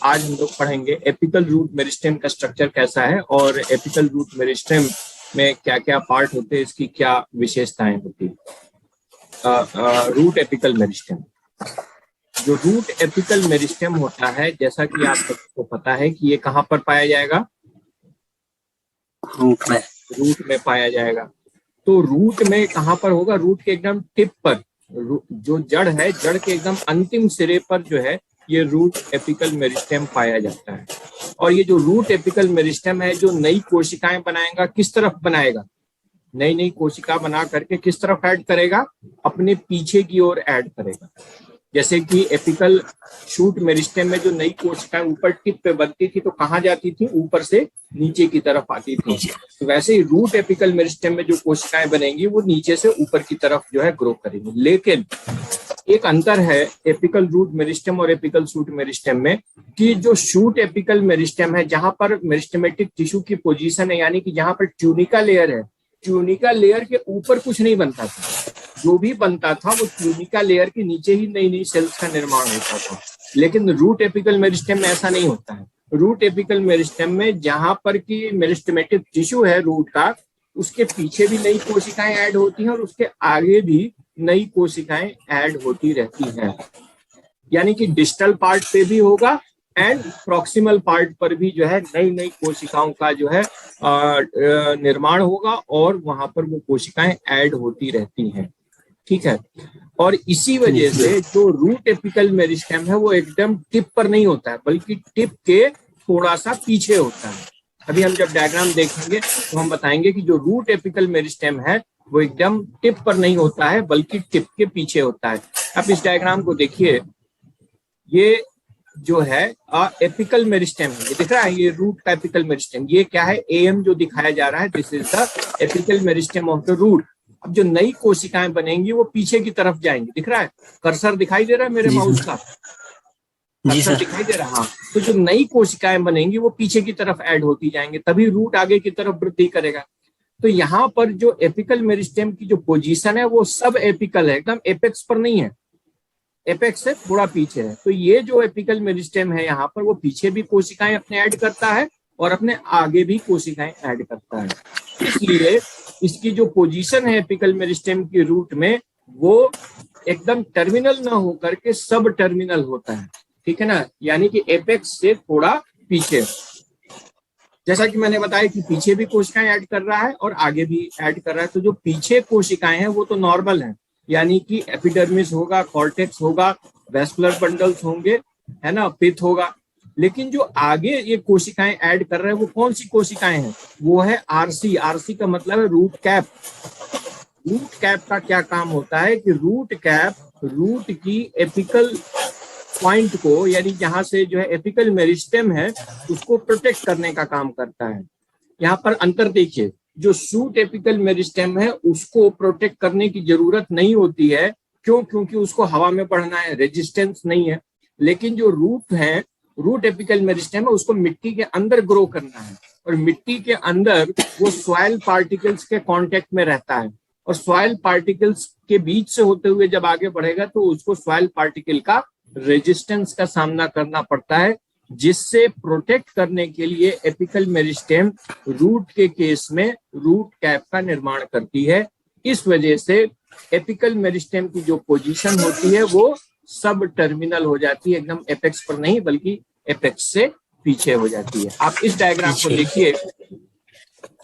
आज हम लोग पढ़ेंगे एपिकल रूट मेरिस्टेम का स्ट्रक्चर कैसा है और एपिकल रूट मेरिस्टेम में क्या क्या पार्ट होते हैं, इसकी क्या विशेषताएं होती है। रूट एपिकल मेरिस्टेम, जो रूट एपिकल मेरिस्टेम होता है, जैसा कि आप सबको पता है कि ये कहाँ पर पाया जाएगा, रूट में पाया जाएगा। तो रूट में कहाँ पर होगा, रूट के एकदम टिप पर, जो जड़ है, जड़ के एकदम अंतिम सिरे पर जो है ये रूट एपिकल मेरिस्टेम पाया जाता है। और ये जो रूट एपिकल मेरिस्टेम है, जो नई कोशिकाएं बनाएगा, किस तरफ बनाएगा, नई नई कोशिका बना करके किस तरफ ऐड करेगा, अपने पीछे की ओर ऐड करेगा। जैसे कि एपिकल शूट मेरिस्टेम में जो नई कोशिकाएं ऊपर टिप पे बनती थी तो कहाँ जाती थी, ऊपर से नीचे की तरफ आती थी। तो वैसे ही रूट एपिकल मेरिस्टेम में जो कोशिकाएं बनेंगी वो नीचे से ऊपर की तरफ जो है ग्रो करेंगी। लेकिन एक अंतर है एपिकल रूट मेरिस्टेम और एपिकल शूट मेरिस्टेम में, कि जो शूट एपिकल मेरिस्टेम है, जहां पर मेरिस्टेमेटिक टिश्यू की पोजीशन है, यानी कि जहां पर ट्यूनिका लेयर है, ट्यूनिका लेयर के ऊपर कुछ नहीं बनता था, जो भी बनता था वो ट्यूनिका लेयर के नीचे ही नई नई सेल्स का निर्माण होता था। लेकिन रूट एपिकल मेरिस्टेम में ऐसा नहीं होता है। रूट एपिकल मेरिस्टेम में जहां पर की मेरिस्टेमेटिक टिश्यू है रूट का, उसके पीछे भी नई कोशिकाएं ऐड होती हैं और उसके आगे भी नई कोशिकाएं ऐड होती रहती हैं। यानी कि डिस्टल पार्ट पे भी होगा एंड प्रॉक्सिमल पार्ट पर भी जो है नई नई कोशिकाओं का जो है निर्माण होगा और वहां पर वो कोशिकाएं ऐड होती रहती हैं। ठीक है। और इसी वजह से जो रूट एपिकल मेरिस्टेम है वो एकदम टिप पर नहीं होता है, बल्कि टिप के थोड़ा सा पीछे होता है। अभी हम जब डायग्राम देखेंगे तो हम बताएंगे कि जो रूट एपिकल मेरिस्टेम है वो एकदम टिप पर नहीं होता है, बल्कि टिप के पीछे होता है। आप इस डायग्राम को देखिए, ये जो है एपिकल मेरिस्टेम है, ये दिख रहा है, ये रूट का एपिकल मेरिस्टेम। ये क्या है, एएम जो दिखाया जा रहा है, this is the apical meristem of the root. अब जो नई कोशिकाएं बनेंगी वो पीछे की तरफ जाएंगी, दिख रहा है, कर्सर दिखाई दे रहा है मेरे माउस का, कर्सर दिखाई दे रहा है। तो जो नई कोशिकाएं बनेंगी वो पीछे की तरफ ऐड होती जाएंगे, तभी रूट आगे की तरफ वृद्धि करेगा। तो यहाँ पर जो एपिकल मेरिस्टेम की जो पोजीशन है वो सब एपिकल है, एकदम एपेक्स पर नहीं है, एपेक्स से थोड़ा पीछे है। तो ये जो एपिकल मेरिस्टेम है यहाँ पर वो पीछे भी कोशिकाएं अपने ऐड करता है और अपने आगे भी कोशिकाएं ऐड करता है। इसलिए इसकी जो पोजीशन है एपिकल मेरिस्टेम की रूट में, वो एकदम टर्मिनल ना होकर के सब टर्मिनल होता है। ठीक है ना, यानी कि एपेक्स से थोड़ा पीछे। जैसा कि मैंने बताया कि पीछे भी कोशिकाएं ऐड कर रहा है और आगे भी ऐड कर रहा है। तो जो पीछे कोशिकाएं हैं वो तो नॉर्मल है, यानी कि एपिडर्मिस होगा, कॉर्टेक्स होगा, वेस्कुलर बंडल्स होंगे, है ना, पिथ होगा। लेकिन जो आगे ये कोशिकाएं ऐड कर रहे हैं वो कौन सी कोशिकाएं हैं, वो है आरसी। आरसी का मतलब है रूट कैप। रूट कैप का क्या काम होता है कि रूट कैप रूट की एपिकल पॉइंट को, यानी जहां से जो है एपिकल मेरिस्टेम है उसको प्रोटेक्ट करने का काम करता है। यहाँ पर अंतर देखिए, जो शूट एपिकल मेरिस्टेम है उसको प्रोटेक्ट करने की जरूरत नहीं होती है। क्यों? क्योंकि उसको हवा में बढ़ना है, रेजिस्टेंस नहीं है। लेकिन जो रूट है, रूट एपिकल मेरिस्टेम है, उसको मिट्टी के अंदर ग्रो करना है और मिट्टी के अंदर वो सॉइल पार्टिकल्स के कांटेक्ट में रहता है और सॉइल पार्टिकल्स के बीच से होते हुए जब आगे बढ़ेगा तो उसको सॉइल पार्टिकल का रेजिस्टेंस का सामना करना पड़ता है, जिससे प्रोटेक्ट करने के लिए एपिकल मेरिस्टेम रूट के केस में रूट कैप का निर्माण करती है। इस वजह से एपिकल मेरिस्टेम की जो पोजीशन होती है वो सब टर्मिनल हो जाती है, एकदम एपेक्स पर नहीं बल्कि एपेक्स से पीछे हो जाती है। आप इस डायग्राम को देखिए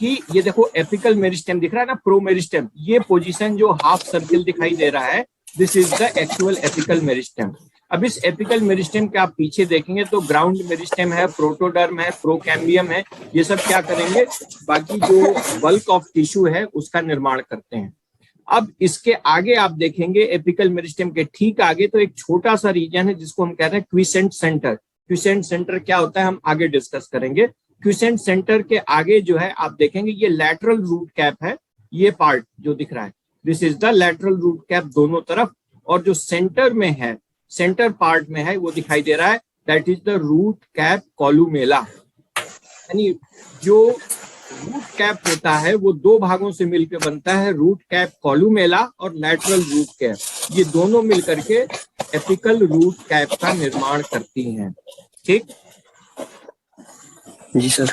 कि ये देखो एपिकल मेरिस्टेम दिख रहा है ना, प्रो मेरिस्टेम, ये पोजीशन जो हाफ सर्किल दिखाई दे रहा है, this is the actual apical meristem. अब इस एपिकल मेरिस्टेम के आप पीछे देखेंगे तो ग्राउंड मेरिस्टेम है, प्रोटोडर्म है, प्रोकैम्बियम है, ये सब क्या करेंगे, बाकी जो बल्क ऑफ टिश्यू है उसका निर्माण करते हैं। अब इसके आगे आप देखेंगे एपिकल मेरिस्टेम के ठीक आगे तो एक छोटा सा रीजन है जिसको हम कह रहे हैं क्विसेंट सेंटर। क्विसेंट सेंटर क्या होता है हम आगे डिस्कस करेंगे। क्विसेंट सेंटर के आगे जो है आप देखेंगे ये लैटरल रूट कैप है, ये पार्ट जो दिख रहा है, this is the lateral root cap दोनों तरफ। और जो सेंटर में है, सेंटर पार्ट में है, वो दिखाई दे रहा है, that is the root cap columella. यानी जो रूट कैप होता है वो दो भागों से मिलकर बनता है, रूट कैप कॉलुमेला और लैटरल रूट कैप। ये दोनों मिलकर के एपिकल रूट कैप का निर्माण करती हैं। ठीक, जी सर।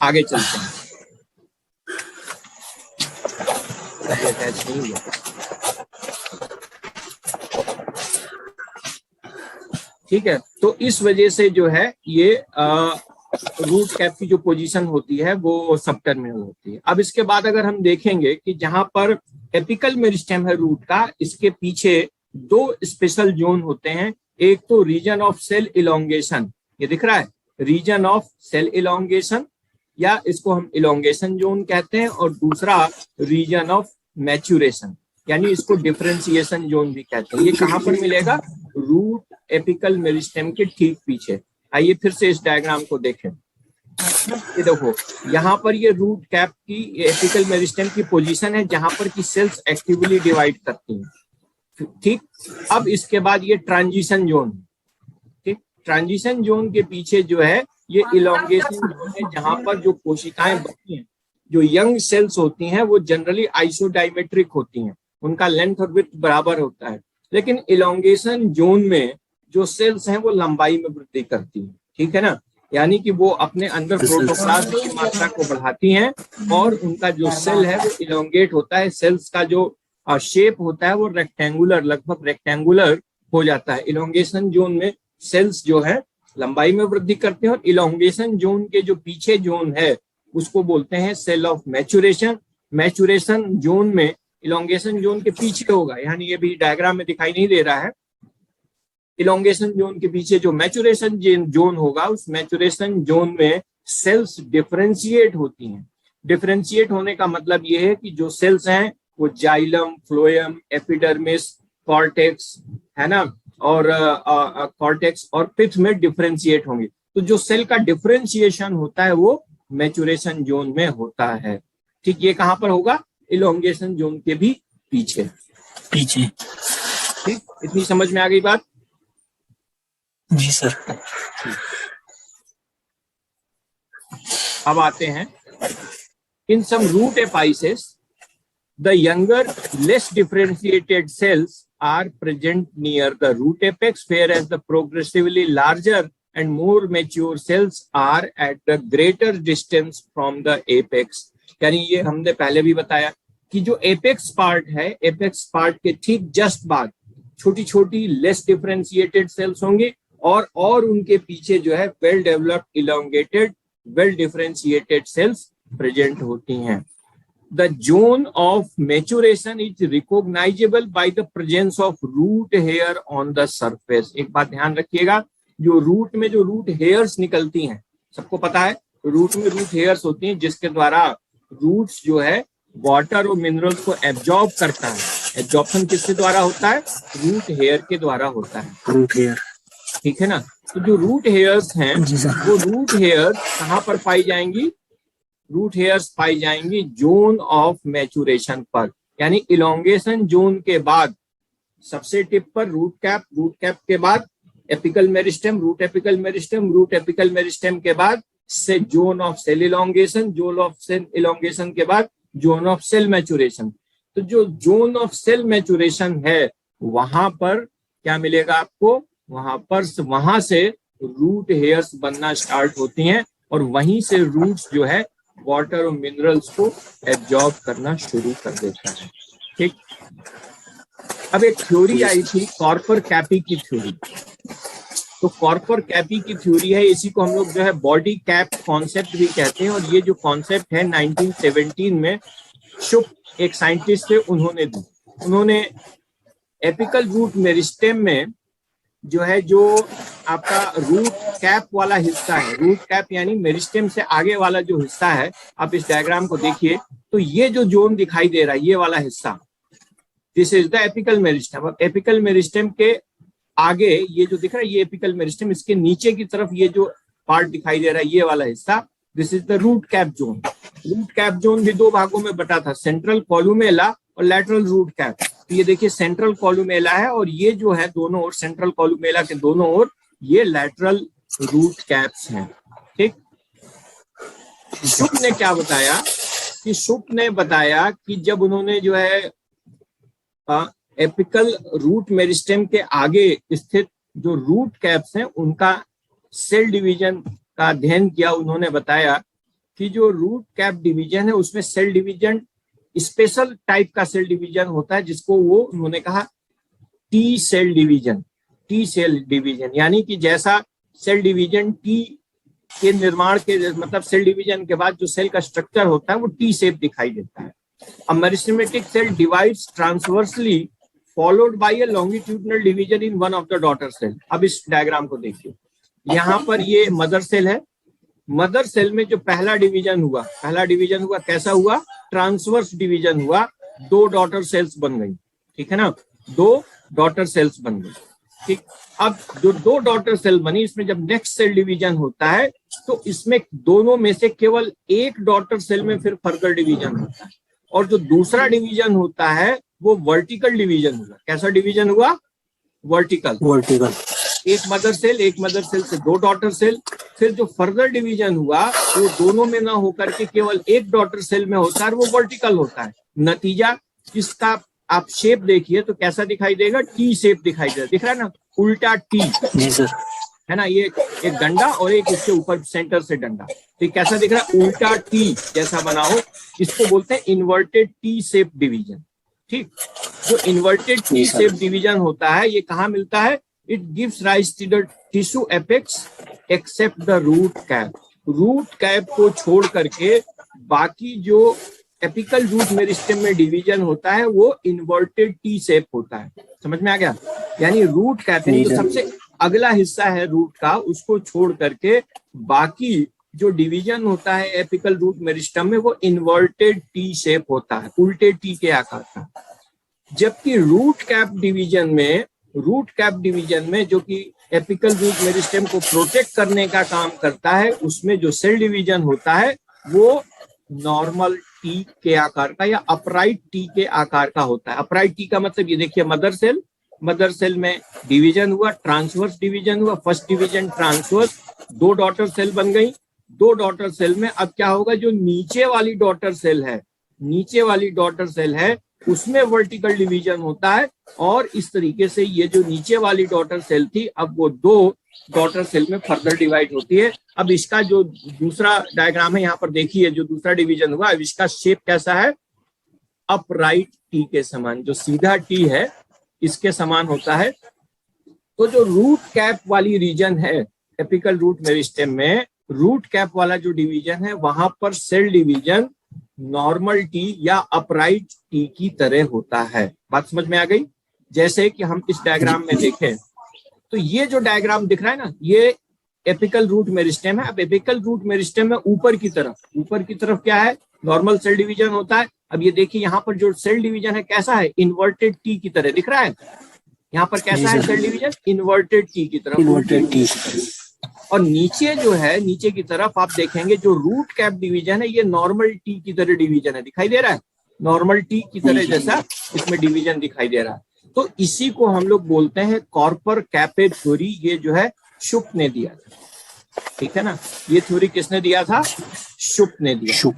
आगे चलते हैं। अटैच नहीं हुआ, ठीक है। तो इस वजह से जो है ये रूट कैप की जो पोजीशन होती है वो सब टर्मिनल होती है। अब इसके बाद अगर हम देखेंगे कि जहां पर एपिकल मेरिस्टेम है रूट का, इसके पीछे दो स्पेशल जोन होते हैं। एक तो रीजन ऑफ सेल इलोंगेशन, ये दिख रहा है, रीजन ऑफ सेल इलोंगेशन, या इसको हम इलोंगेशन जोन कहते हैं, और दूसरा रीजन ऑफ मैच्यूरेशन, यानी इसको डिफरेंशिएशन जोन भी कहते हैं। ये कहां पर मिलेगा? रूट एपिकल मेरिस्टेम के ठीक पीछे। आइए फिर से इस डायग्राम को देखें। ये देखो, यहाँ पर ये रूट कैप की एपिकल मेरिस्टेम की पोजीशन है जहां पर की सेल्स एक्टिवली डिवाइड करती हैं, ठीक। अब इसके बाद ये ट्रांजिशन जोन, ठीक, ट्रांजिशन जोन के पीछे जो है ये इलोंगेशन जोन है, जहां पर जो कोशिकाएं बनती हैं, जो यंग सेल्स होती हैं, वो जनरली आइसोडाइमेट्रिक होती हैं, उनका लेंथ और विड्थ बराबर होता है। लेकिन इलोंगेशन जोन में जो सेल्स हैं वो लंबाई में वृद्धि करती हैं, ठीक है ना, यानी कि वो अपने अंदर प्रोटोप्लाज्म की मात्रा को बढ़ाती हैं और उनका जो सेल है वो इलोंगेट होता है। सेल्स का जो शेप होता है वो रेक्टेंगुलर, लगभग रेक्टेंगुलर हो जाता है। इलोंगेशन जोन में सेल्स जो है लंबाई में वृद्धि करते हैं, और इलोंगेशन जोन के जो पीछे जोन है उसको बोलते हैं cell of maturation. Maturation zone में इलोंगेशन जोन के पीछे होगा, यानी ये भी डायग्राम में दिखाई नहीं दे रहा है। इलोंगेशन जोन के पीछे जो मैच्यूरेशन जोन होगा, उस मैच्यूरेशन जोन में सेल्स डिफरेंशिएट होती हैं। डिफरेंशिएट होने का मतलब ये है कि जो सेल्स हैं वो जाइलम, फ्लोएम, एपिडर्मिस, कॉर्टेक्स, है ना, और कॉर्टेक्स और पिथ में डिफरेंशिएट होंगे। तो जो सेल का डिफरेंशिएशन होता है वो मैच्यूरेशन जोन में होता है, ठीक। ये कहां पर होगा? इलोंगेशन जोन के भी पीछे, ठीक। इतनी समझ में आ गई बात? जी सर। अब आते हैं, in some root apices the younger less differentiated cells are present near the root apex, whereas the progressively larger and more mature cells are at the greater distance from the apex। यानी ये हमने पहले भी बताया कि जो apex part है, apex part के ठीक जस्ट बाद छोटी छोटी लेस डिफरेंशिएटेड सेल्स होंगे, और उनके पीछे जो है well developed elongated well differentiated cells present होती हैं। The zone of maturation is recognizable by the presence of root hair on the surface। एक बात ध्यान रखिएगा, जो रूट में जो रूट हेयर्स निकलती हैं, सबको पता है रूट में रूट हेयर्स होती हैं, जिसके द्वारा रूट्स जो है वाटर और मिनरल्स को एब्जॉर्ब करता है। एब्जॉर्प्शन किसके द्वारा होता है? रूट हेयर के द्वारा होता है, रूट हेयर, ठीक है ना। तो जो रूट हेयर्स हैं वो रूट हेयर्स कहाँ पर पाई जाएंगी? रूट हेयर्स पाई जाएंगी जोन ऑफ मैच्यूरेशन पर, यानी इलोंगेशन जोन के बाद सबसे टिप पर रूट कैप के बाद apical meristem, root apical meristem, root apical meristem के बाद से zone of cell elongation, zone of cell elongation के बाद जोन ऑफ सेल मैच्यूरेशन। तो जो जोन ऑफ सेल मैच्यूरेशन है वहां पर क्या मिलेगा आपको? वहां से रूट हेयर्स बनना स्टार्ट होती हैं, और वहीं से रूट्स जो है वाटर और मिनरल्स को एब्जॉर्ब करना शुरू कर देता है, ठीक। अब एक थ्योरी आई थी कॉर्पर कैपी की थ्योरी। तो कॉर्पर कैपी की थ्योरी है, इसी को हम लोग जो है बॉडी कैप कॉन्सेप्ट भी कहते हैं। और ये जो कॉन्सेप्ट है 1917 में शुप, एक साइंटिस्ट थे, उन्होंने दी। उन्होंने एपिकल रूट मेरिस्टेम में जो है, जो आपका रूट कैप वाला हिस्सा है, रूट कैप यानी मेरिस्टेम से आगे वाला जो हिस्सा है, आप इस डायग्राम को देखिए तो ये जो जोन दिखाई दे रहा है, ये वाला हिस्सा, this is the apical meristem. अब एपिकल मेरिस्टेम के आगे ये जो दिख रहा है ये एपिकल मेरिस्टेम, इसके नीचे की तरफ ये जो पार्ट दिखाई दे रहा है, ये वाला हिस्सा, this is the root cap zone. Root cap zone भी दो भागों में बटा था, सेंट्रल कॉलुमेला और लैटरल रूट कैप। तो ये देखिए सेंट्रल कॉलुमेला है, और ये जो है दोनों ओर, सेंट्रल कॉलुमेला के दोनों ओर ये लैटरल रूट कैप्स हैं, ठीक। शुप ने क्या बताया कि शुप ने बताया कि जब उन्होंने जो है एपिकल रूट मेरिस्टेम के आगे स्थित जो रूट कैप्स हैं उनका सेल डिवीजन का अध्ययन किया, उन्होंने बताया कि जो रूट कैप डिवीजन है उसमें सेल डिवीजन स्पेशल टाइप का सेल डिवीजन होता है, जिसको वो उन्होंने कहा T cell division. T cell division यानी कि जैसा सेल डिवीजन टी के निर्माण के मतलब सेल डिवीजन के बाद जो सेल का स्ट्रक्चर होता है वो टी शेप दिखाई देता है। A meristematic cell divides transversely followed by a longitudinal division in one of the daughter cell। अब इस डायग्राम को देखिए, यहाँ पर ये मदर सेल है। मदर सेल में जो पहला डिवीजन हुआ कैसा हुआ? ट्रांसवर्स डिवीजन हुआ, 2 डॉटर सेल्स बन गई, ठीक है ना, 2 डॉटर सेल्स बन गई, ठीक। अब जो 2 डॉटर सेल बनी, इसमें जब नेक्स्ट सेल डिवीजन होता है तो इसमें दोनों में से केवल एक डॉटर सेल में फिर फर्दर डिवीजन होता है, और जो दूसरा डिवीजन होता है वो वर्टिकल डिवीजन हुआ। कैसा डिवीजन हुआ? वर्टिकल। एक मदर सेल से 2 डॉटर सेल। फिर जो फर्दर डिवीजन हुआ वो दोनों में ना होकर के केवल एक डॉटर सेल में होता है, वो वर्टिकल होता है। नतीजा इसका आप शेप देखिए तो कैसा दिखाई देगा? टी शेप दिखाई देगा, दिख रहा है ना, उल्टा टी। जी सर। है ना, ये एक डंडा और एक इसके ऊपर सेंटर से डंडा, तो कैसा दिख रहा है? उल्टा टी जैसा बना हो। इसको बोलते हैं इन्वर्टेड टी शेप डिवीजन, ठीक। जो इन्वर्टेड टी शेप डिवीजन होता है ये कहाँ मिलता है? It gives rise to the tissue apex except the root cap. Root cap को छोड़ करके बाकी जो एपिकल रूट मेरिस्टेम में डिवीजन होता है वो इन्वर्टेड टी शेप होता है। समझ में आ गया? यानी रूट कैप तो सबसे अगला हिस्सा है रूट का, उसको छोड़ करके बाकी जो डिवीजन होता है एपिकल रूट मेरिस्टेम में वो इन्वर्टेड टी शेप होता है, उल्टे टी के आकार का। जबकि रूट कैप डिवीजन में जो कि एपिकल रूट मेरिस्टेम को प्रोटेक्ट करने का काम करता है, उसमें जो सेल डिवीजन होता है वो नॉर्मल टी के आकार का या अपराइट टी के आकार का होता है। अपराइट टी का मतलब ये देखिए, मदर सेल में डिवीजन हुआ, ट्रांसवर्स डिवीजन हुआ, first division transverse, 2 daughter cell बन गई। 2 डॉटर सेल में अब क्या होगा? जो नीचे वाली डॉटर सेल है उसमें वर्टिकल डिवीजन होता है, और इस तरीके से ये जो नीचे वाली डॉटर सेल थी अब वो 2 डॉटर सेल में फर्दर डिवाइड होती है। अब इसका जो दूसरा डायग्राम है यहाँ पर देखिए, जो दूसरा डिवीजन हुआ अब इसका शेप कैसा है? अपराइट टी के समान, जो सीधा टी है इसके समान होता है। तो जो रूट कैप वाली रीजन है एपिकल रूट मेरिस्टेम में, रूट कैप वाला जो डिवीजन है वहां पर सेल डिवीजन नॉर्मल टी या अपराइट टी की तरह होता है। बात समझ में आ गई? जैसे कि हम इस डायग्राम में देखें तो ये जो डायग्राम दिख रहा है ना, ये एपिकल रूट मेरिस्टेम है। अब एपिकल रूट मेरिस्टेम में ऊपर की तरफ क्या है? नॉर्मल सेल डिवीजन होता है। अब ये देखिए यहाँ पर जो सेल डिवीजन है कैसा है? इन्वर्टेड टी की तरह दिख रहा है। यहाँ पर कैसा है सेल डिवीजन? इन्वर्टेड टी की तरफ। और नीचे जो है, नीचे की तरफ आप देखेंगे जो रूट कैप डिवीजन है ये नॉर्मल टी की तरह डिवीजन है, दिखाई दे रहा है? नॉर्मल टी की तरह जैसा इसमें डिवीजन दिखाई दे रहा है। तो इसी को हम लोग बोलते हैं कॉर्पर कैपे थ्योरी। ये जो है शुप ने दिया था, ठीक है ना। ये थ्योरी किसने दिया था? शुप ने दिया।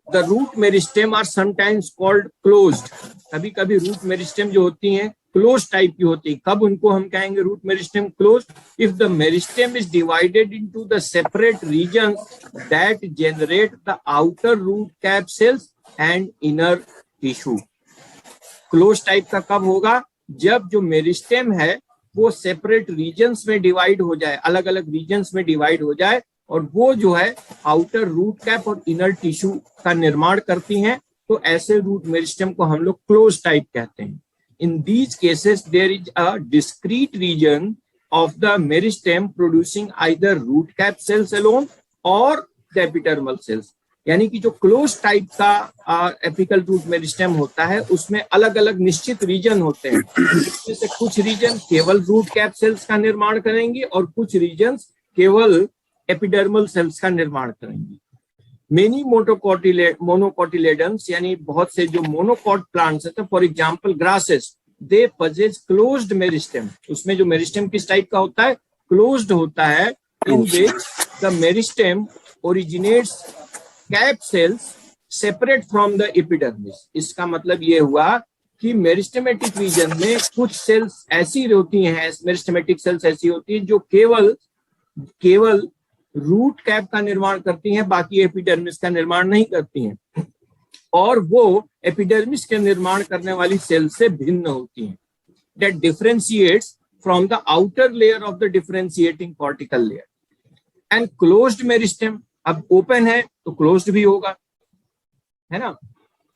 The root meristem are sometimes called closed। कभी कभी रूट मेरिस्टेम जो होती हैं क्लोज टाइप की होती है। कब उनको हम कहेंगे root meristem close? If the meristem is divided into the separate regions that generate the outer root cap cells and inner tissue. Close type का कब होगा? जब जो मेरिस्टेम है वो सेपरेट रीजन्स में डिवाइड हो जाए, अलग अलग रीजन्स में डिवाइड हो जाए, और वो जो है आउटर रूट कैप और इनर टिश्यू का निर्माण करती हैं। तो ऐसे रूट मेरिस्टेम को हम लोग क्लोज टाइप कहते हैं। In these cases there is a discrete region of the meristem producing either root cap cells alone और द एपिडर्मल सेल्स। यानी कि जो क्लोज टाइप का एपिकल रूट मेरिस्टेम होता है उसमें अलग अलग निश्चित रीजन होते हैं, जिसमें से कुछ रीजन केवल रूट कैप सेल्स का निर्माण करेंगे और कुछ रीजन केवल एपिडर्मल सेल्स का निर्माण करेंगी। मेनी मोनोकोटिलेडन्स यानी बहुत से जो मोनोकॉट प्लांट्स हैं, for example grasses, they possess closed meristem. उसमें जो मेरिस्टेम किस टाइप का होता है? क्लोज्ड होता है। In which the meristem originates cap cells separate from the epidermis. इसका मतलब ये हुआ कि मेरिस्टेमेटिक रीजन में कुछ सेल्स ऐसी होती हैं, मेरिस्टेमेटिक सेल्स ऐसी होती हैं जो केवल रूट कैप का निर्माण करती हैं, बाकी एपिडर्मिस का निर्माण नहीं करती हैं, और वो एपिडर्मिस के निर्माण करने वाली सेल से भिन्न होती हैं. That differentiates from the outer layer of the differentiating cortical layer. And closed meristem, अब ओपन है तो क्लोज्ड भी होगा, है ना.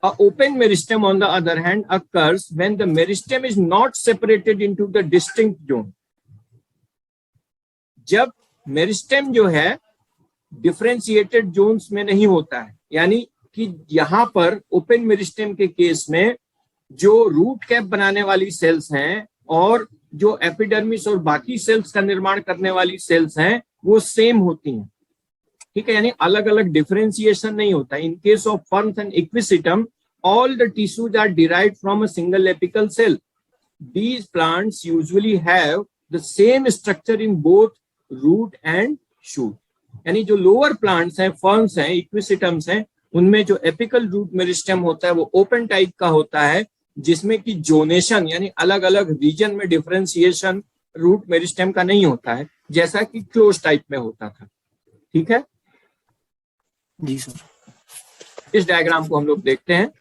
A open meristem, on the other hand, occurs when the meristem is not separated into the distinct zone. जब meristem जो है डिफरेंशिएटेड जोन्स में नहीं होता है, यानी कि यहां पर ओपन मेरिस्टेम के केस में जो रूट कैप बनाने वाली सेल्स हैं और जो एपिडर्मिस और बाकी सेल्स का निर्माण करने वाली सेल्स हैं वो सेम होती हैं, ठीक है, यानी अलग अलग डिफरेंशिएशन नहीं होता. In case of ferns and equisetum all the tissues are derived from a single apical cell. These plants usually have the same structure in both root and shoot. यानी जो लोअर प्लांट्स हैं, ferns हैं, इक्विसिटम्स हैं, उनमें जो apical root meristem होता है वो ओपन टाइप का होता है, जिसमें कि जोनेशन यानी अलग अलग रीजन में डिफरेंशिएशन रूट मेरिस्टेम का नहीं होता है, जैसा कि क्लोज टाइप में होता था. ठीक है जी सर. इस डायग्राम को हम लोग देखते हैं.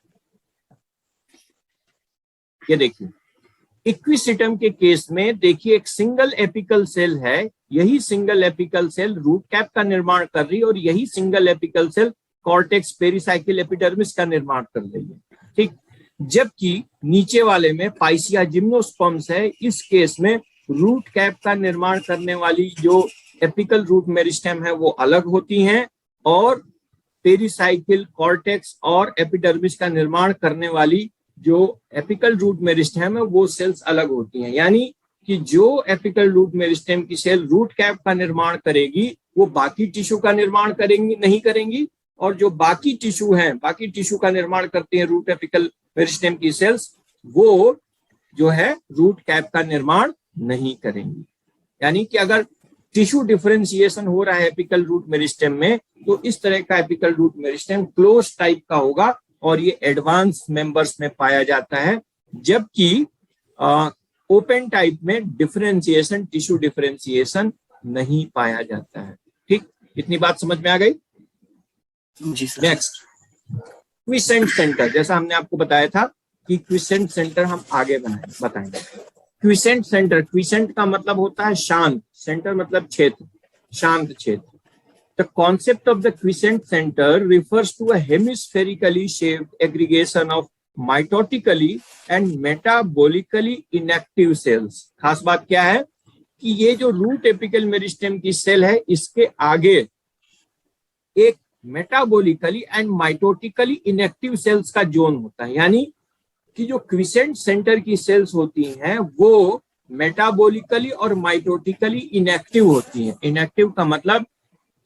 ये देखिए, इक्विसिटम के केस में देखिए एक सिंगल एपिकल सेल है, यही single apical cell root cap का निर्माण कर रही है और यही single apical cell cortex pericycle epidermis का निर्माण कर रही है. ठीक, जबकि नीचे वाले में पाइसिया जिम्नोस्पर्म्स है, इस केस में रूट कैप का निर्माण करने वाली जो एपिकल रूट मेरिस्टेम है वो अलग होती हैं और पेरिसाइकिल, कॉर्टेक्स और एपिडर्मिस का निर्माण करने वाली जो एपिकल रूट मेरिस्टेम है वो सेल्स अलग होती हैं. यानी कि जो एपिकल रूट मेरिस्टेम की सेल रूट कैप का निर्माण करेगी वो बाकी टिश्यू का निर्माण करेंगी नहीं करेंगी, और जो बाकी टिश्यू हैं, बाकी टिश्यू का निर्माण करती हैं रूट एपिकल मेरिस्टेम की सेल्स, वो जो है रूट कैप का निर्माण नहीं करेंगी. यानी कि अगर टिश्यू डिफरेंशिएशन हो रहा है एपिकल रूट मेरिस्टेम में, तो इस तरह का apical root meristem close type का होगा और ये एडवांस मेंबर्स में पाया जाता है, जबकि ओपन टाइप में डिफरेंशिएशन, टिश्यू डिफरेंशिएशन नहीं पाया जाता है. ठीक, इतनी बात समझ में आ गई. जी सर. Next, quiescent centre. जैसा हमने आपको बताया था कि क्विसेंट सेंटर हम आगे बताएंगे. क्विसेंट सेंटर, क्विसेंट का मतलब होता है शांत, सेंटर मतलब क्षेत्र, शांत क्षेत्र. The concept of the quiescent center refers to a hemispherically shaped aggregation of mitotically and metabolically inactive cells. खास बात क्या है कि ये जो रूट एपिकल मेरिस्टेम की सेल है, इसके आगे एक metabolically and mitotically inactive cells का जोन होता है. यानी कि जो क्विसेंट सेंटर की सेल्स होती हैं वो मेटाबोलिकली और माइटोटिकली इनएक्टिव होती हैं. इनएक्टिव का मतलब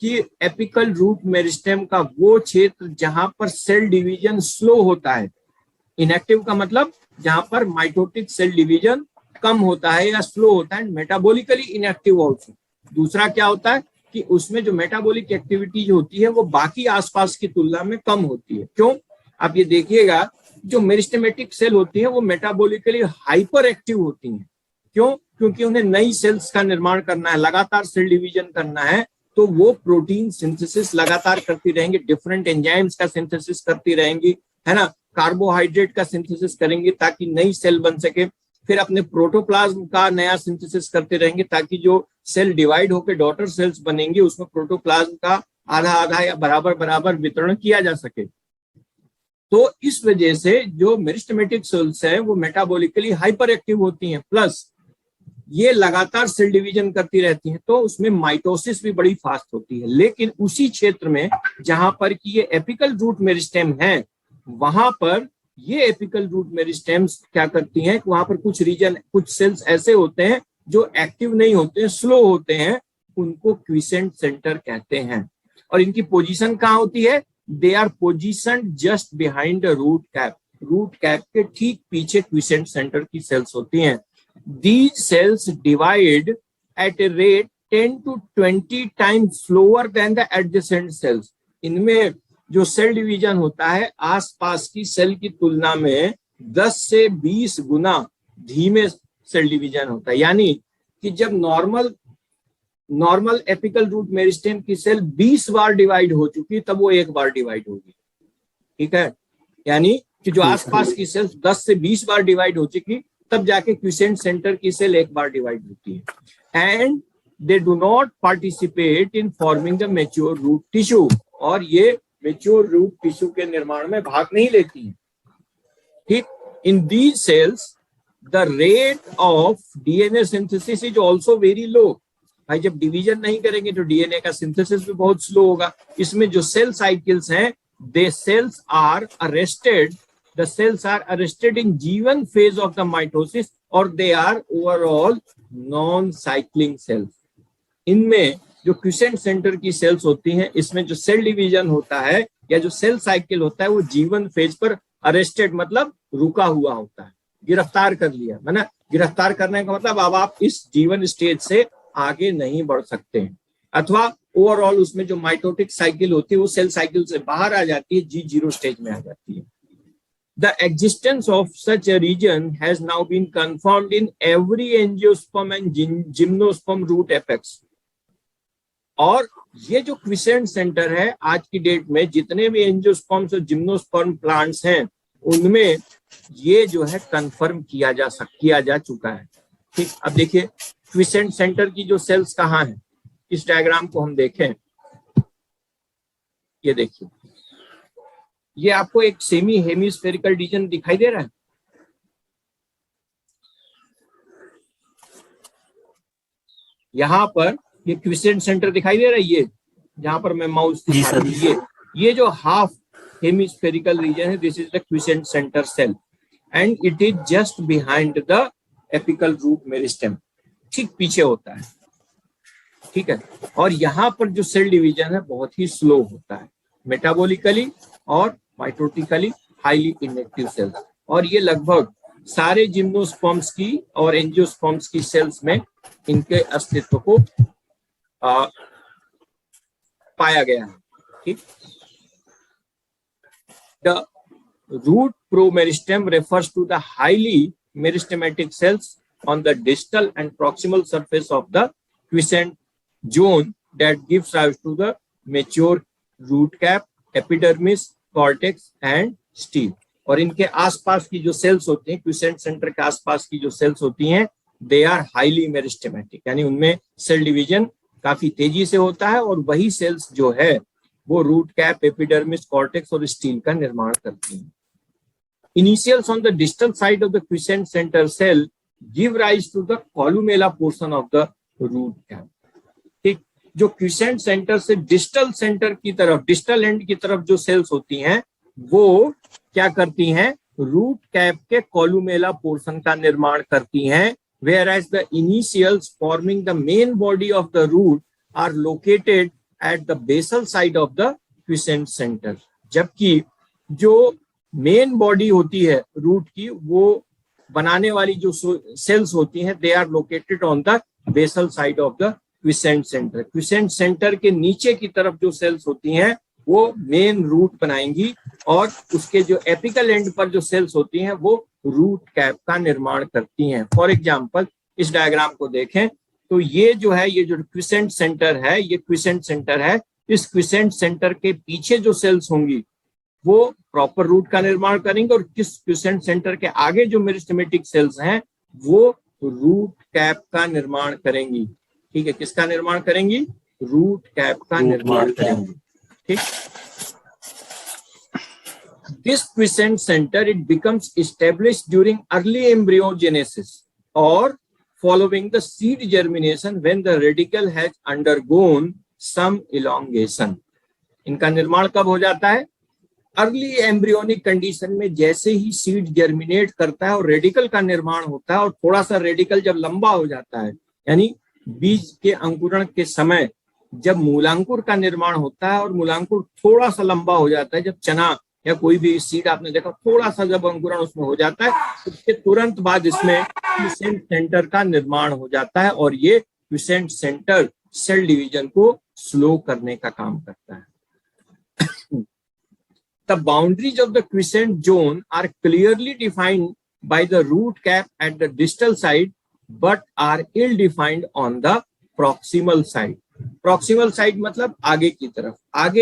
कि एपिकल रूट मेरिस्टेम का वो क्षेत्र जहां पर सेल डिवीजन स्लो होता है. इनएक्टिव का मतलब जहां पर माइटोटिक सेल डिवीजन कम होता है या स्लो होता है. Metabolically inactive also. दूसरा क्या होता है कि उसमें जो मेटाबॉलिक एक्टिविटी जो होती है वो बाकी आसपास की तुलना में कम होती है. क्यों? आप ये देखिएगा, जो मेरिस्टेमेटिक सेल होती है वो मेटाबॉलिकली हाइपर एक्टिव होती हैं. क्यों? क्योंकि उन्हें नई सेल्स का निर्माण करना है, लगातार सेल डिवीजन करना है, तो वो प्रोटीन सिंथेसिस लगातार करती रहेंगी, डिफरेंट एंजाइम्स का सिंथेसिस करती रहेंगी, है ना, कार्बोहाइड्रेट का सिंथेसिस करेंगी ताकि नई सेल बन सके, फिर अपने प्रोटोप्लाज्म का नया सिंथेसिस करते रहेंगे ताकि जो सेल डिवाइड होकर डॉटर सेल्स बनेंगी उसमें प्रोटोप्लाज्म का आधा आधा या बराबर बराबर वितरण किया जा सके. तो इस वजह से जो मेरिस्टेमेटिक सेल्स है वो मेटाबॉलिकली हाइपर एक्टिव होती हैं, प्लस ये लगातार सेल डिवीजन करती रहती हैं, तो उसमें माइटोसिस भी बड़ी फास्ट होती है. लेकिन उसी क्षेत्र में जहां पर कि ये एपिकल रूट मेरिस्टेम है, वहां पर ये एपिकल रूट मेरिस्टेम्स क्या करती हैं, वहां पर कुछ रीजन, कुछ सेल्स ऐसे होते हैं जो एक्टिव नहीं होते हैं, स्लो होते हैं, उनको क्विसेंट सेंटर कहते हैं. और इनकी पोजीशन कहाँ होती है? They are positioned just behind the root cap. Root cap के ठीक पीछे क्विसेंट सेंटर की सेल्स होती हैं. These cells divide at a rate 10 to 20 times slower than the adjacent cells. इनमें जो सेल डिवीजन होता है आसपास की सेल की तुलना में 10 से 20 गुना धीमे सेल डिवीजन होता है। यानी कि जब नॉर्मल एपिकल रूट मेरिस्टेम की सेल 20 बार डिवाइड हो चुकी तब वो एक बार डिवाइड होगी। ठीक है, यानी कि जो आसपास की सेल 10 से 20 बार डिवाइड हो चुकी तब जाके क्विसेंट सेंटर की सेल एक बार डिवाइड होती है। And they do not participate in forming the mature root tissue, और ये मैच्योर रूट टिश्यू के निर्माण में भाग नहीं लेती है। ठीक, in these cells the rate of DNA synthesis is also very low. भाई जब डिवीजन नहीं करेंगे तो डीएनए का सिंथेसिस भी बहुत स्लो होगा। इसमें जो सेल साइकिल्स हैं, the cells are arrested in G1 phase of the mitosis, और they are overall non-cycling cells। इनमें जो क्विसेंट सेंटर की सेल्स होती हैं, इसमें जो सेल डिवीजन होता है या जो सेल साइकिल होता है वो G1 फेज पर अरेस्टेड मतलब रुका हुआ होता है, गिरफ्तार कर लिया है ना। गिरफ्तार करने का मतलब अब आप इस G1 स्टेज से आगे नहीं बढ़ सकते हैं, अथवा ओवरऑल उसमें जो माइटोटिक साइकिल होती है वो सेल साइकिल से बाहर आ जाती है, G0 स्टेज में आ जाती है। The existence of such a region has now been confirmed in every angiosperm and gymnosperm root apex। और ये जो क्विसेंट सेंटर है आज की डेट में जितने भी एंजियोस्पर्म्स और जिम्नोस्पर्म प्लांट्स हैं उनमें ये जो है कंफर्म किया जा चुका है। ठीक, अब देखिए क्विसेंट सेंटर की जो सेल्स कहाँ हैं, इस डायग्राम को हम देखें, ये देखिए, ये आपको एक सेमी हेमिस्फेरिकल रीजन दिखाई दे रहा है। यहां पर ये क्विसेंट सेंटर दिखाई दे रहा है, ये जहां पर मैं माउस दिखा रहा हूं, ये जो हाफ हेमिस्फेरिकल रीजन है, this is the quiescent centre cell and it is just behind the apical root meristem, ठीक पीछे होता है। ठीक है, और यहाँ पर जो सेल डिवीजन है बहुत ही स्लो होता है, मेटाबॉलिकली और माइटोटिकली हाईली इनएक्टिव सेल्स, और ये लगभग सारे जिम्नोस्पर्म्स की और एंजियोस्पर्म्स की सेल्स में इनके अस्तित्व को पाया गया है। ठीक, the root promeristem refers to the highly meristematic cells on the distal and proximal surface of the quiescent zone that gives rise to the mature root cap, epidermis, cortex and stele। और इनके आसपास की जो cells होती हैं, quiescent centre के आसपास की जो सेल्स होती हैं, दे आर हाईली मेरिस्टेमेटिक, यानी उनमें सेल डिवीजन काफी तेजी से होता है, और वही सेल्स जो है वो रूट कैप, एपिडर्मिस, कॉर्टेक्स और स्टील का निर्माण करती हैं। Initials on the distal side of the quiescent center cell give rise to the columella portion of the root cap। ठीक, जो क्विसेंट सेंटर से डिस्टल सेंटर की तरफ, डिस्टल एंड की तरफ जो सेल्स होती हैं वो क्या करती हैं, रूट कैप के कॉलुमेला पोर्शन का निर्माण करती हैं, whereas the initials forming the main body of the root are located at the basal side of the quiescent center। जबकि जो मेन बॉडी होती है रूट की, वो बनाने वाली जो सेल्स होती हैं, they are located on the basal side of the quiescent centre. Quiescent centre के नीचे की तरफ जो सेल्स होती हैं वो मेन रूट बनाएंगी, और उसके जो एपिकल एंड पर जो सेल्स होती हैं वो रूट कैप का निर्माण करती हैं। फॉर एग्जाम्पल इस डायग्राम को देखें तो ये जो है, ये जो क्विसेंट सेंटर है, ये क्विसेंट सेंटर है। इस क्विसेंट सेंटर के पीछे जो सेल्स होंगी वो प्रॉपर रूट का निर्माण करेंगे, और किस क्विसेंट सेंटर के आगे जो मेरिस्टेमेटिक सेल्स हैं वो रूट कैप का निर्माण करेंगी। ठीक है, किसका निर्माण करेंगी, रूट कैप का निर्माण करेंगी। ठीक, this quiescent centre it becomes established during early embryogenesis और following the seed germination when the radicle has undergone some elongation। इनका निर्माण कब हो जाता है, अर्ली एम्ब्रियोनिक कंडीशन में, जैसे ही सीड जर्मिनेट करता है और रेडिकल का निर्माण होता है, और थोड़ा सा रेडिकल जब लंबा हो जाता है, यानी बीज के अंकुरण के समय जब मूलांकुर का निर्माण होता है और मूलांकुर थोड़ा सा लंबा हो जाता है, जब चना या कोई भी सीड आपने देखा थोड़ा सा जब अंकुरण उसमें हो जाता है, उसके तुरंत बाद इसमें क्विसेंट सेंटर का निर्माण हो जाता है, और ये क्विसेंट सेंटर सेल डिवीजन को स्लो करने का काम करता है। The boundaries of the quiescent zone are clearly defined by the root cap at the distal side, but are ill defined on the proximal side. Proximal side मतलब आगे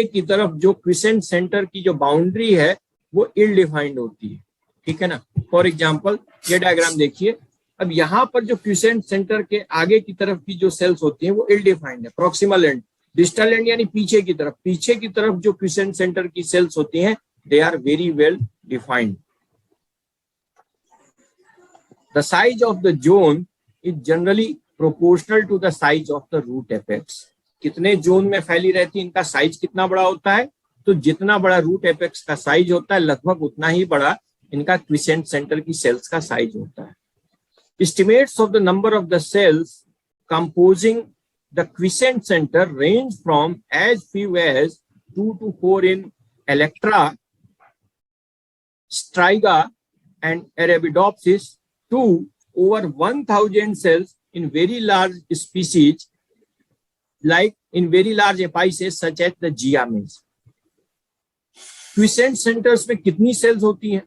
की तरफ जो क्विसेंट सेंटर की जो बाउंड्री है वो इल डिफाइंड होती है, ठीक है ना। फॉर एग्जांपल ये डायग्राम देखिए, अब यहाँ पर जो क्विसेंट सेंटर के आगे की तरफ की जो सेल्स होती हैं वो इल डिफाइंड है, प्रॉक्सिमल एंड। डिस्टल एंड यानी पीछे की तरफ जो क्विसेंट सेंटर की सेल्स होती हैं they are very well defined. The size of the zone is generally proportional to the size of the root apex. कितने जोन में फैली रहती है, इनका साइज कितना बड़ा होता है, तो जितना बड़ा रूट एपेक्स का साइज होता है लगभग उतना ही बड़ा इनका क्विसेंट सेंटर की सेल्स का साइज होता है। Estimates of the number of the cells composing the quiescent center range from as few as 2 to 4 in Electra, Striga and Arabidopsis to over 1,000 cells in very large species like in very large apices such as the Giamese. Quiescent centres में कितनी sales होती हैं,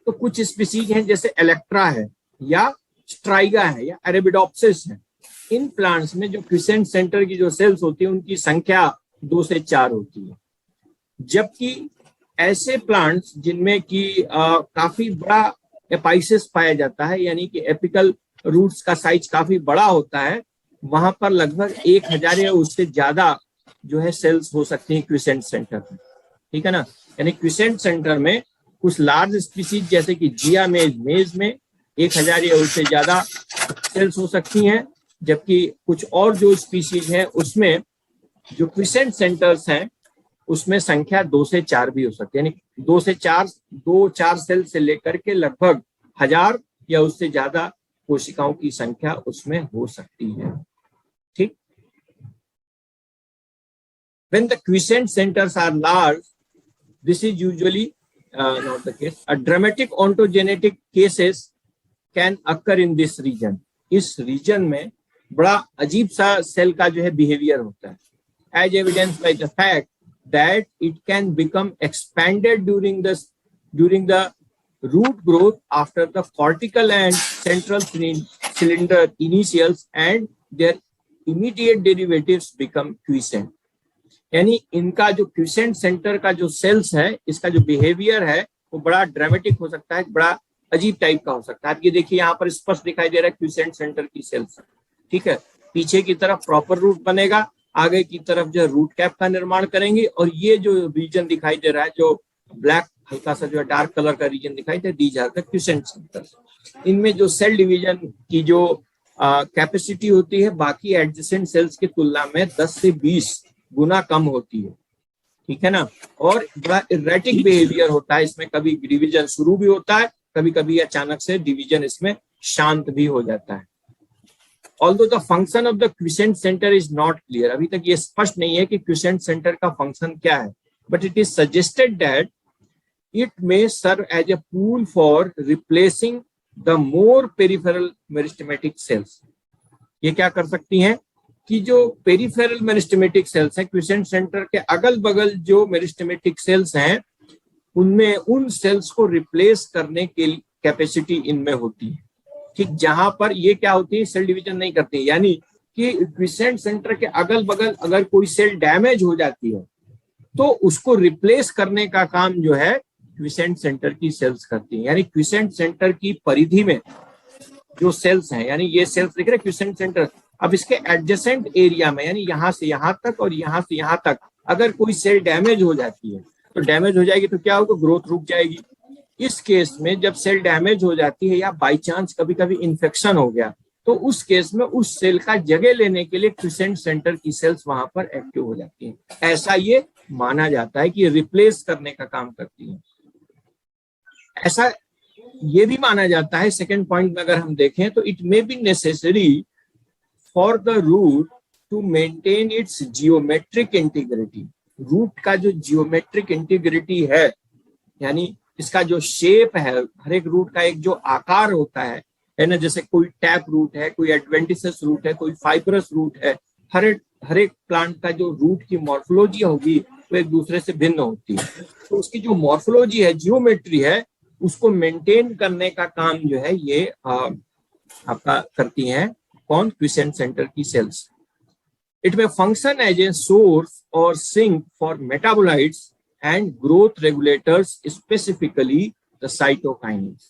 तो कुछ species हैं जैसे Electra है या स्ट्राइगा है या अरेबिडोप्सिस है। इन प्लांट्स में जो क्विसेंट सेंटर की जो सेल्स होती है उनकी संख्या 2 से 4 होती है, जबकि ऐसे प्लांट्स जिनमें कि काफी बड़ा एपाइसिस पाया जाता है यानी कि एपिकल रूट्स का साइज काफी बड़ा होता है, वहां पर लगभग 1000 या उससे ज्यादा जो है सेल्स हो सकती हैं क्विसेंट सेंटर में, ठीक है ना। यानी क्विसेंट सेंटर में कुछ लार्ज स्पीसीज जैसे कि जिया मेज में 1000 या उससे ज्यादा सेल्स हो सकती हैं, जबकि कुछ और जो स्पीसीज हैं उसमें जो क्विसेंट सेंटर्स हैं उसमें संख्या 2 से 4 भी हो सकती है। यानी 2-4 सेल से लेकर के लगभग 1000 या उससे ज्यादा कोशिकाओं की संख्या उसमें हो सकती है, ठीक। When the quiescent centers are large, this is usually not the case. A dramatic ontogenetic cases can occur in this region. इस रीजन में बड़ा अजीब सा सेल का जो है बिहेवियर होता है, as evidenced by the fact that it can become expanded during the root growth after the cortical and central cylinder initials and their immediate derivatives become quiescent. यानी इनका जो क्विसेंट सेंटर का जो सेल्स है इसका जो बिहेवियर है वो बड़ा ड्रामेटिक हो सकता है, बड़ा अजीब टाइप का हो सकता है। आप ये देखिए यहाँ पर स्पष्ट दिखाई दे रहा है क्विसेंट सेंटर की सेल्स, ठीक है। पीछे की तरफ प्रॉपर रूट बनेगा, आगे की तरफ जो रूट कैप का निर्माण करेंगे, और ये जो रीजन दिखाई दे रहा है जो ब्लैक हल्का सा जो डार्क कलर का रीजन दिखाई दे, these are the quiescent centres. इनमें जो सेल डिवीजन की जो कैपेसिटी होती है बाकी एडजेसेंट सेल्स की तुलना में 10 से 20 गुना कम होती है, ठीक है ना। और बड़ा इरेटिक बिहेवियर होता है इसमें, कभी डिवीजन शुरू भी होता है, कभी कभी अचानक से डिवीजन इसमें शांत भी हो जाता है। Although the function of the quiescent center is not clear, अभी तक ये स्पष्ट नहीं है कि क्विसेंट सेंटर का फंक्शन क्या है, but it is suggested that it may serve as a pool for replacing the more peripheral meristematic cells. ये क्या कर सकती हैं कि जो पेरिफेरल मेरिस्टेमेटिक सेल्स हैं, क्विसेंट सेंटर के अगल बगल जो मेरिस्टेमेटिक सेल्स हैं उनमें उन सेल्स को रिप्लेस करने की कैपेसिटी इनमें होती है, ठीक। जहां पर ये क्या होती है, सेल डिवीजन नहीं करती है, यानी कि क्विसेंट सेंटर के अगल बगल अगर कोई सेल डैमेज हो जाती है तो उसको रिप्लेस करने का काम जो है क्विसेंट सेंटर की सेल्स करती है। यानी क्विसेंट सेंटर की परिधि में जो सेल्स हैं, यानी ये सेल्स दिख रहे हैं क्विसेंट सेंटर, अब इसके एडजेसेंट एरिया में यानी यहाँ से यहाँ तक और यहाँ से यहाँ तक अगर कोई सेल डैमेज हो जाती है तो डैमेज हो जाएगी तो क्या होगा, ग्रोथ रुक जाएगी। इस केस में जब सेल डैमेज हो जाती है या बाई चांस कभी कभी इन्फेक्शन हो गया तो उस केस में उस सेल का जगह लेने के लिए क्विसेंट सेंटर की सेल्स वहां पर एक्टिव हो जाती हैं। ऐसा ये माना जाता है कि रिप्लेस करने का काम करती है। ऐसा ये भी माना जाता है, सेकेंड पॉइंट में अगर हम देखें तो it may be necessary for the root to maintain its geometric integrity. Root का जो जियोमेट्रिक इंटीग्रिटी है यानी इसका जो शेप है, हर एक रूट का एक जो आकार होता है ना, जैसे कोई टैप रूट है, कोई एडवेंटिसस रूट है, कोई फाइब्रस रूट है, हर एक हर एक प्लांट का जो रूट की मॉर्फोलॉजी होगी वो एक दूसरे से भिन्न होती है, तो उसकी जो मॉर्फोलॉजी है, जियोमेट्री है, उसको मेंटेन करने का काम जो है ये आपका करती हैं कौन, क्विसेंट सेंटर की cells. It may function as a source और sink for metabolites and growth regulators, specifically the cytokinins.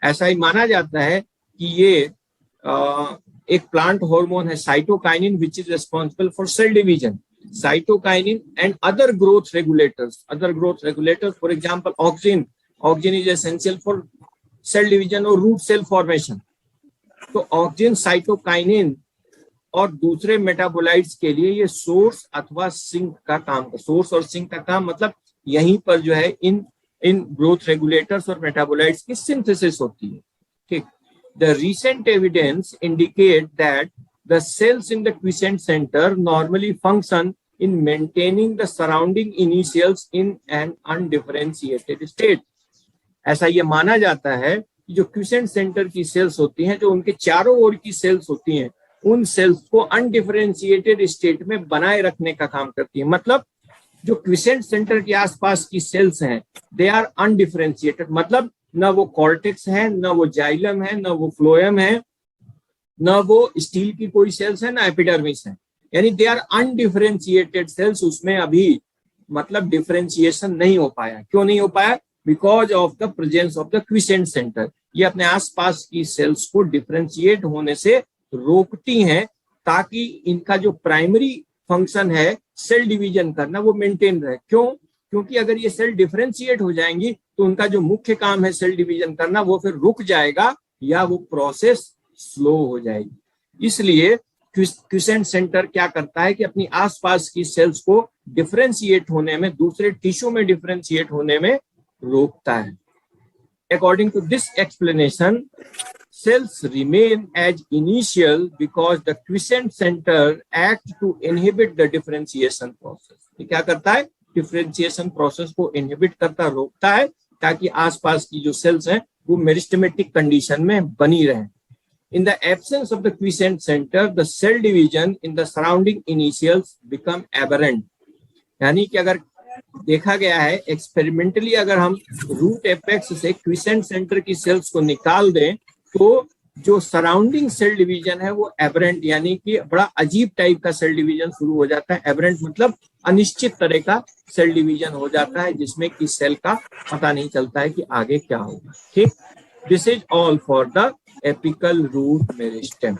ऐसा ही माना जाता है कि ये एक प्लांट हार्मोन है cytokinin, which is responsible for cell division. Cytokinin and other growth regulators, for example auxin is essential for cell division और रूट सेल फॉर्मेशन। तो ऑक्सिन, साइटोकाइनिन और दूसरे मेटाबोलाइट्स के लिए ये सोर्स अथवा सिंक का काम, सोर्स और सिंक का काम मतलब यहीं पर जो है इन ग्रोथ रेगुलेटर्स और मेटाबोलाइट्स की सिंथेसिस होती है। ठीक, the recent evidence indicate that the cells in the quiescent centre normally function in maintaining the surrounding initials in an undifferentiated state। ऐसा ये माना जाता है कि जो क्विसेंट सेंटर की सेल्स होती हैं, जो उनके चारों ओर की सेल्स होती हैं, उन सेल्स को अनडिफरेंशिएटेड स्टेट में बनाए रखने का काम करती है। मतलब जो क्विसेंट सेंटर के आसपास की सेल्स हैं, दे आर अनडिफरेंशिएटेड, मतलब न वो कॉर्टेक्स है, न वो जाइलम है, न वो फ्लोएम है, न वो स्टील की कोई सेल्स है, न एपिडर्मिस है, यानी दे आर अनडिफरेंशिएटेड सेल्स। उसमें अभी मतलब डिफरेंशिएशन नहीं हो पाया। क्यों नहीं हो पाया? Because of the presence of the quiescent centre. ये अपने आसपास की सेल्स को डिफरेंशिएट होने से रोकती हैं, ताकि इनका जो प्राइमरी फंक्शन है सेल डिवीजन करना, वो मेंटेन रहे। क्यों? क्योंकि अगर ये सेल डिफरेंशिएट हो जाएंगी तो उनका जो मुख्य काम है सेल डिवीजन करना, वो फिर रुक जाएगा या वो प्रोसेस स्लो हो जाएगी। इसलिए क्विसेंट सेंटर क्या करता है कि अपनी आसपास की सेल्स को डिफरेंशिएट होने में, दूसरे टिश्यू में डिफरेंशिएट होने में रोकता है। According to this explanation, cells remain as initial because the quiescent center acts to inhibit the differentiation process। ये क्या करता है? डिफरेंशिएशन प्रोसेस को इनहिबिट करता, रोकता है, ताकि आसपास की जो सेल्स हैं वो मेरिस्टेमेटिक कंडीशन में बनी रहें। In the absence of the quiescent center, the cell division in the surrounding initials become aberrant। यानी कि अगर देखा गया है एक्सपेरिमेंटली, अगर हम रूट एपेक्स से क्विसेंट सेंटर की सेल्स को निकाल दें तो जो सराउंडिंग सेल डिवीजन है वो एबरेंट, यानी कि बड़ा अजीब टाइप का सेल डिवीजन शुरू हो जाता है। एबरेंट मतलब अनिश्चित तरह का सेल डिवीजन हो जाता है, जिसमें कि सेल का पता नहीं चलता है कि आगे क्या होगा। ठीक, this is all for the apical root meristem.